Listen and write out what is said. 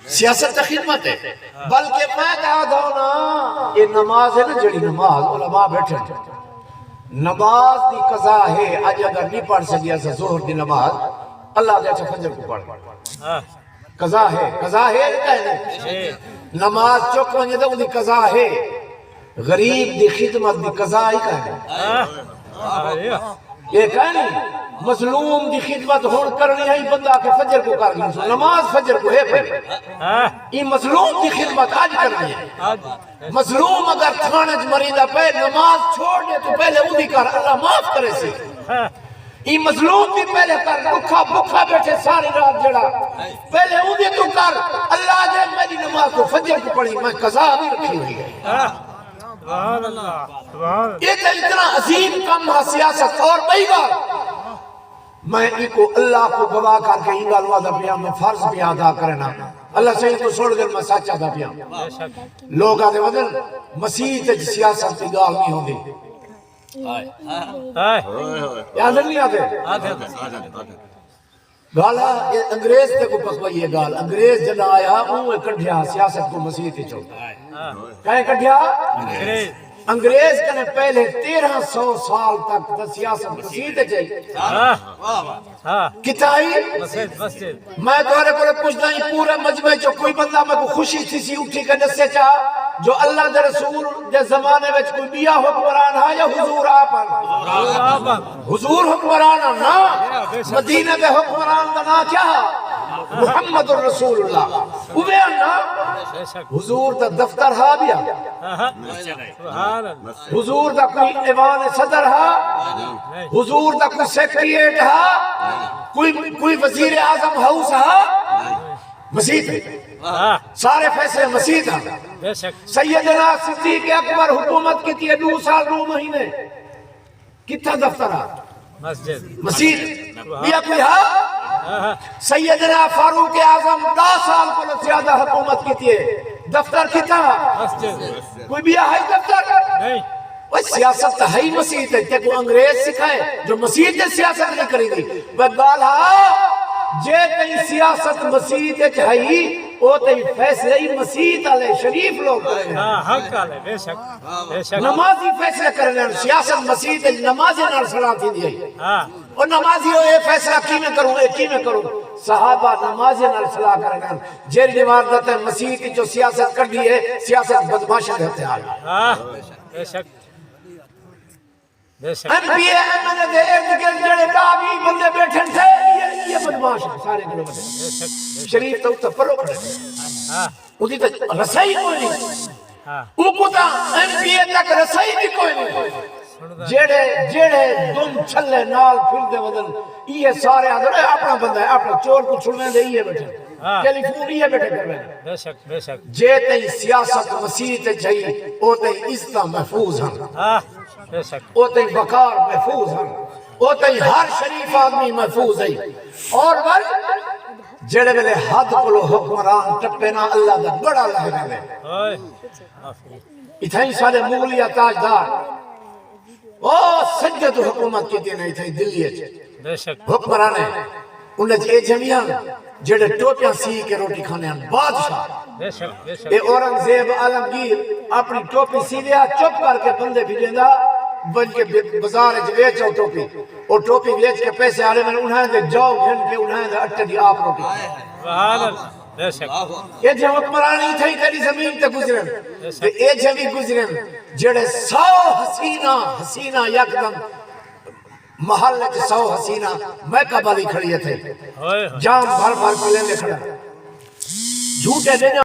سیاست خدمت ہے، بلکہ میں کہا تھا نا یہ نماز ہے نا جڑی نماز علماء بیٹھے نماز دی قضا ہے اج اگر نہیں پڑھ سکیا سا ظہر دی نماز اللہ دے اچھا فجر کو پڑھ قضا ہے کہنے نماز چک ونجے تو دی قضا ہے غریب دی خدمت دی قضا ہی کہنے یہ کہنے مظلوم دی خدمت ہون کرنی ہے بندہ کے فجر کو کر گئی نماز فجر کو ہے پھر یہ مظلوم دی خدمت آج کرنی ہے مظلوم اگر تھانج مریضہ پہ نماز چھوڑ دے تو پہلے اُنہی کر اللہ معاف کرے سے یہ مظلوم بھی پہلے کر بکھا بیٹھے ساری رات جڑا پہلے اُنہی تو کر اللہ دے میری نماز کو فجر کو پڑھی میں قضا بھی رکھی ہوئی ہے یہ تو اتنا عظیم کم ہے سیاست اور بھئی گا میں ان کو اللہ کو گواہ کر کے ان گالوا دا پیا میں فرض بھی ادا کرنا اللہ صحیح تو چھوڑ کر میں سچا دا پیا لوگ آتے بدل مسیح تے سیاست کی گال نہیں ہوندی یاد نہیں آتے گالا انگریز تے کو پکوائی یہ گال انگریز جب آیا وہ کڈھیا سیاست کو مسیح تے چھوڑ کہیں کڈھیا انگریز کنے پہلے 1300 سال تک سیاست مسیح تے چاہیے کتائی میں تمہارے کو پوچھتا ہی پورے مجمع جو کوئی بندہ میں کو خوشی تھی سی اٹھی کے نسے چاہ جو اللہ دے رسول دے زمانے میں کوئی بیا حکمران ہے یا حضور آپن حضور حکمران نا مدینہ دے حکمران دا نا کیا محمد الرسول اللہ اوے نا حضور دا دفتر ہا بیا حضور دا کوئی ایوان صدر ہا حضور دا کوئی سیکریٹ ہا کوئی وزیر اعظم ہاؤس ہا مسیح سارے فیصلے مسیح تھا سیدنا صدیق اکبر حکومت کی تھی 2 سال 2 مہینے کتنا دفتر ہے مسیح بیا کوئی ہاں سیدنا فاروق اعظم 10 سال کو زیادہ حکومت کی تھی دفتر کتنا کوئی بیا ہے دفتر وہ سیاست ہے ہی مسیح تے کو انگریز سکھائے جو مسیح تے سیاست نہیں کریں گی وہ گالا جے تئی سیاست مسیح تے چاہیے او تئی فیصلے ہی مسیح علیہ شریف لوگ کریں حق علیہ بے شک نمازی فیصلے کریں سیاست مسیح تے نمازی نال صلاح تھی دی اور نمازی ہو یہ فیصلہ کی میں کروں صحابہ نمازی نال صلاح کریں جیل دیوار دیتا ہے مسیح کی جو سیاست کر دی ہے سیاست بدماشی رہتے ہیں بے شک انبیاء احمد دے ارد گرد جڑے کعبی بندے بیٹھن تھے یہ بدماش ہیں سارے گلو بندے شریف تو اتنا پرو کھڑے اُسی تو رسائی کوئی نہیں او کو تا انبیاء تک رسائی بھی کوئی نہیں جڑے دم چھلے نال پھر دے بدل یہ سارے آدھر اپنا بندہ ہے اپنا چور کو چھوڑنے دے یہ بیٹھے کیلیفورنیا یہ بیٹھے کر رہے بے شک جے تی سیاست مسیح تے چاہیے او تی عزت محفوظ ہیں او تی وقار محفوظ ہیں او تی ہر شریف آدمی محفوظ ہے اور ورد جڑے ملے حد کلو حکمران ٹپینا اللہ دا بڑا لہرہ لے اتھائی سارے مغلیہ تاجدار او سجد حکومت کی دینا اتھائی دلیے حکمران ہے انہیں جے جمعیاں جڑے ٹوٹیاں سی کے روٹی کھانے ہیں بادشاہ اے اورنگزیب عالمگیر اپنی ٹوپی سی لیا چپ کر کے بندے بھی دینا بن کے بازار ویچو ٹوپی اور ٹوپی ویچ کے پیسے آ رہے میں انہیں دے جاؤ گھن کے انہیں دے اٹھے دی آپ روٹی یہ جو حکمرانی تھے تیری زمین تے گزرن اے جوی گزرن جڑے 100 حسینہ یکدم محل 100 حسینہ میں کبالی کھڑی تھے جام بھر بھر پلے لے کھڑا جھوٹے دینا